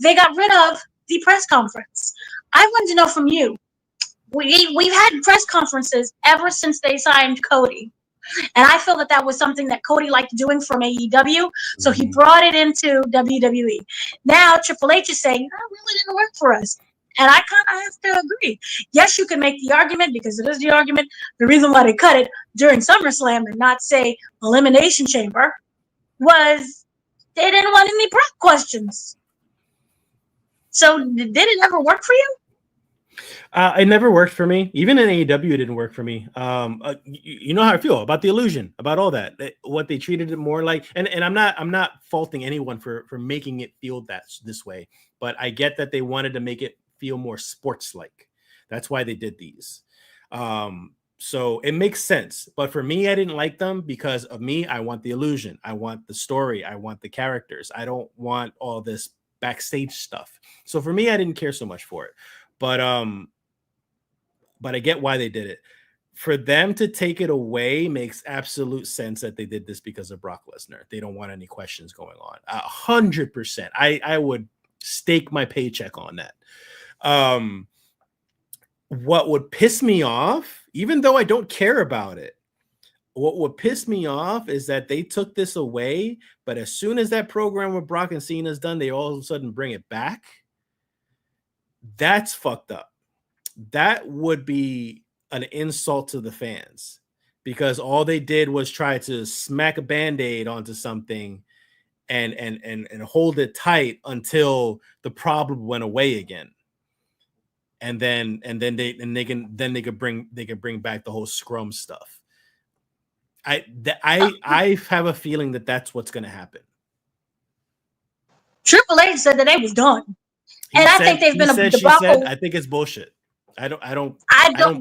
they got rid of the press conference. I want to know from you. We've had press conferences ever since they signed Cody. And I feel that was something that Cody liked doing from AEW. So he brought it into WWE. Now Triple H is saying, that really didn't work for us. And I kind of have to agree. Yes, you can make the argument, because it is the argument. The reason why they cut it during SummerSlam and not say Elimination Chamber was they didn't want any prep questions. So did it ever work for you? It never worked for me. Even in AEW, it didn't work for me. You know how I feel about the illusion, about all that. What they treated it more like, and I'm not faulting anyone for making it feel this way, but I get that they wanted to make it feel more sports-like. That's why they did these. So it makes sense. But for me, I didn't like them because of me. I want the illusion. I want the story. I want the characters. I don't want all this backstage stuff. So for me, I didn't care so much for it. But I get why they did it. For them to take it away makes absolute sense that they did this because of Brock Lesnar. They don't want any questions going on. 100%. I would stake my paycheck on that. What would piss me off, even though I don't care about it, what would piss me off is that they took this away, but as soon as that program with Brock and Cena is done, they all of a sudden bring it back. That's fucked up. That would be an insult to the fans, because all they did was try to smack a Band-Aid onto something and hold it tight until the problem went away again. And then they could bring back the whole scrum stuff. I have a feeling that that's what's going to happen. Triple H said that they was done. I think they've been a debacle. I think it's bullshit. I don't.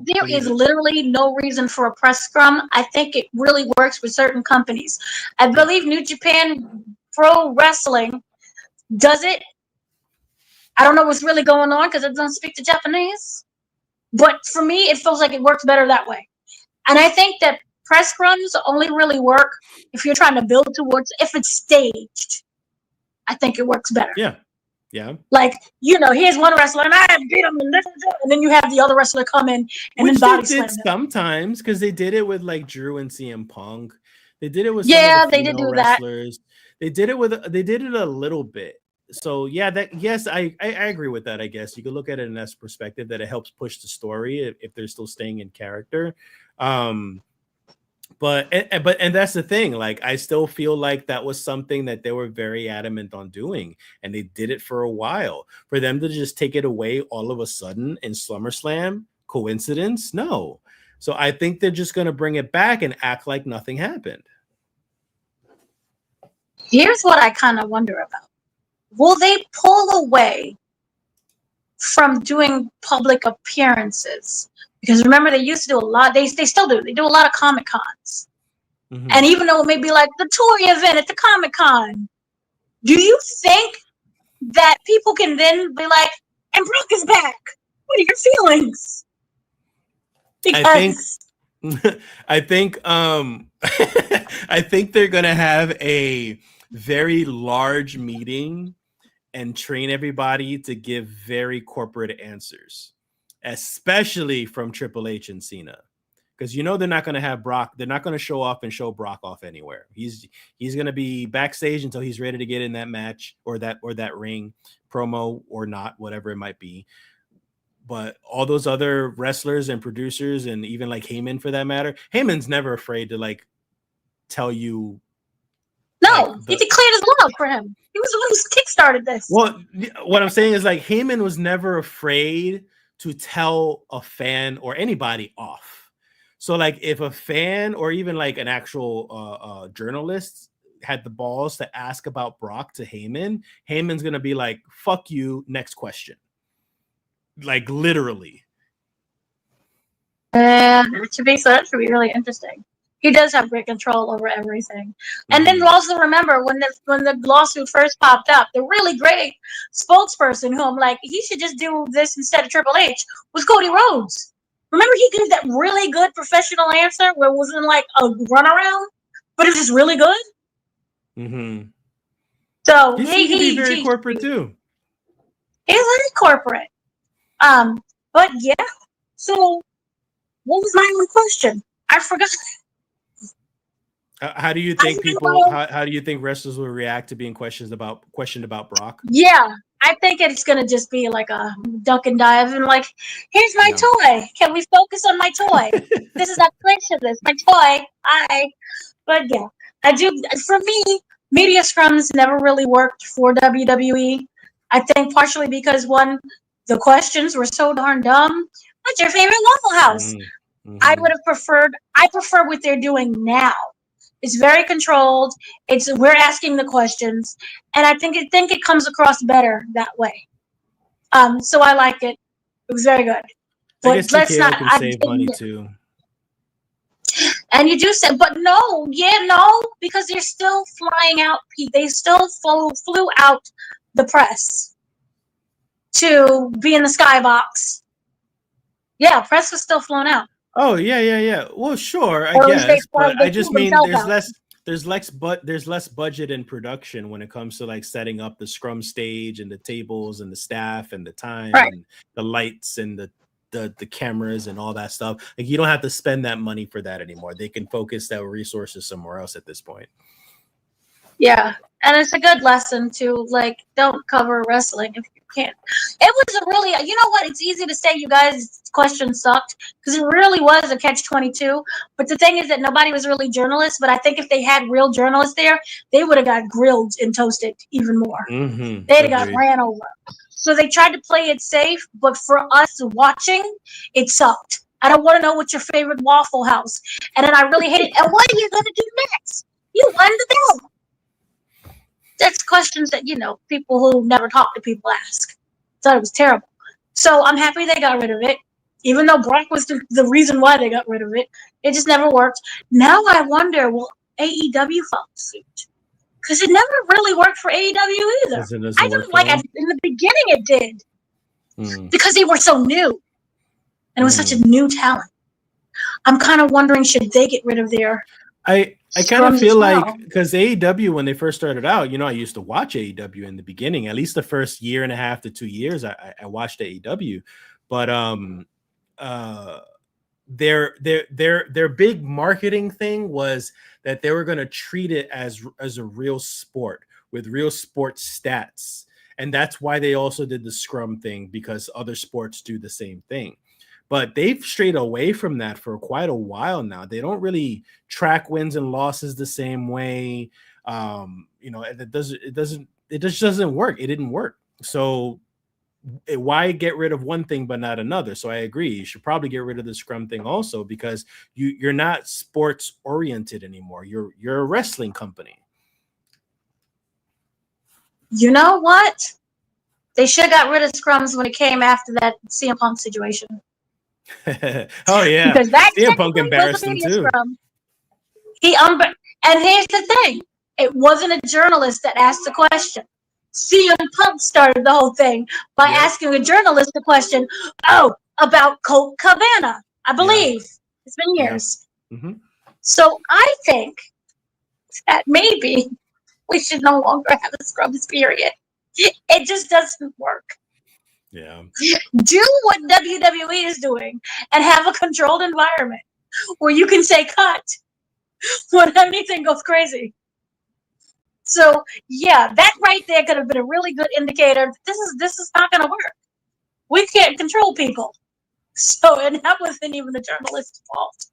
There is literally no reason for a press scrum. I think it really works with certain companies. I believe New Japan Pro Wrestling does it. I don't know what's really going on because it doesn't speak to Japanese. But for me, it feels like it works better that way. And I think that press scrums only really work if you're trying to build towards, if it's staged. I think it works better. Yeah. Yeah. Like, here's one wrestler and I beat him, and then you have the other wrestler come in and then body slam him. Sometimes, because they did it with like Drew and CM Punk. They did it with they did do wrestlers. That. They did it a little bit. So yeah, I agree with that. I guess you could look at it in that perspective, that it helps push the story if they're still staying in character. But that's the thing. Like, I still feel like that was something that they were very adamant on doing, and they did it for a while. For them to just take it away all of a sudden in SummerSlam, coincidence? No. So I think they're just going to bring it back and act like nothing happened. Here's what I kind of wonder about. Will they pull away from doing public appearances? Because remember, they used to do a lot. They still do. They do a lot of Comic Cons. Mm-hmm. And even though it may be like the Tory event at the Comic Con, do you think that people can then be like, and Brock is back? What are your feelings? Because I think I think they're gonna have a very large meeting and train everybody to give very corporate answers, especially from Triple H and Cena, because they're not going to have Brock. They're not going to show Brock off anywhere. He's going to be backstage until he's ready to get in that match or that ring, promo or not, whatever it might be. But all those other wrestlers and producers, and even like Heyman for that matter, Heyman's never afraid to like tell you. No, he declared his love for him. He was the one who kickstarted this. Well, what I'm saying is, like, Heyman was never afraid to tell a fan or anybody off. So, like, if a fan or even like an actual journalist had the balls to ask about Brock to Heyman, Heyman's gonna be like, "Fuck you, next question." Like, literally. That should be really interesting. He does have great control over everything. And then also remember when the lawsuit first popped up, the really great spokesperson who I'm like, he should just do this instead of Triple H, was Cody Rhodes. Remember, he gave that really good professional answer where it wasn't like a runaround, but it was just really good. Mm-hmm. So he can be very corporate too. He's very corporate. But yeah. So what was my own question? I forgot. How do you think people? How do you think wrestlers will react to being questioned about Brock? Yeah, I think it's gonna just be like a duck and dive, and like, here's my toy. Can we focus on my toy? This is not question. This my toy. But yeah, I do. For me, media scrums never really worked for WWE. I think partially because one, the questions were so darn dumb. What's your favorite Waffle House? I would have preferred. I prefer what they're doing now. It's very controlled. We're asking the questions, and I think it comes across better that way. So I like it. It was very good. But I guess TKO can save money too. And you do say, but no, because they're still flying out. They still flew out the press to be in the skybox. Yeah, press was still flown out. Oh yeah. Well, sure, I guess, but I just mean there's less budget and production when it comes to like setting up the scrum stage and the tables and the staff and the time and the lights and the cameras and all that stuff. Like you don't have to spend that money for that anymore. They can focus their resources somewhere else at this point. Yeah, and it's a good lesson to like don't cover wrestling if you can't. It was a really, you know what? It's easy to say you guys' question sucked because it really was a catch-22. But the thing is that nobody was really journalists. But I think if they had real journalists there, they would have got grilled and toasted even more. They'd have got ran over. So they tried to play it safe, but for us watching, it sucked. I don't want to know what's your favorite Waffle House, and then I really hate it. And what are you going to do next? You won the belt. That's questions that, people who never talk to people ask. Thought it was terrible. So I'm happy they got rid of it. Even though Brock was the reason why they got rid of it. It just never worked. Now I wonder, will AEW follow suit? Because it never really worked for AEW either. I don't like it. In the beginning it did. Because they were so new. And it was such a new talent. I'm kind of wondering, should they get rid of their... I kind of feel like because AEW, when they first started out, I used to watch AEW in the beginning, at least the first year and a half to 2 years, I watched AEW, but their big marketing thing was that they were going to treat it as a real sport with real sports stats, and that's why they also did the scrum thing because other sports do the same thing. But they've strayed away from that for quite a while now. They don't really track wins and losses the same way. It just doesn't work. It didn't work. So why get rid of one thing but not another? So I agree. You should probably get rid of the scrum thing also because you're not sports oriented anymore. You're a wrestling company. You know what? They should have got rid of scrums when it came after that CM Punk situation. Oh yeah, because that CM Punk embarrassed him too. And here's the thing: it wasn't a journalist that asked the question. CM Punk started the whole thing by asking a journalist the question, about Colt Cabana. I believe it's been years. So I think that maybe we should no longer have a scrubs period. It just doesn't work. Yeah. Do what WWE is doing and have a controlled environment where you can say cut when anything goes crazy. So yeah, that right there could have been a really good indicator. This is not going to work. We can't control people. So, and that wasn't even the journalist's fault.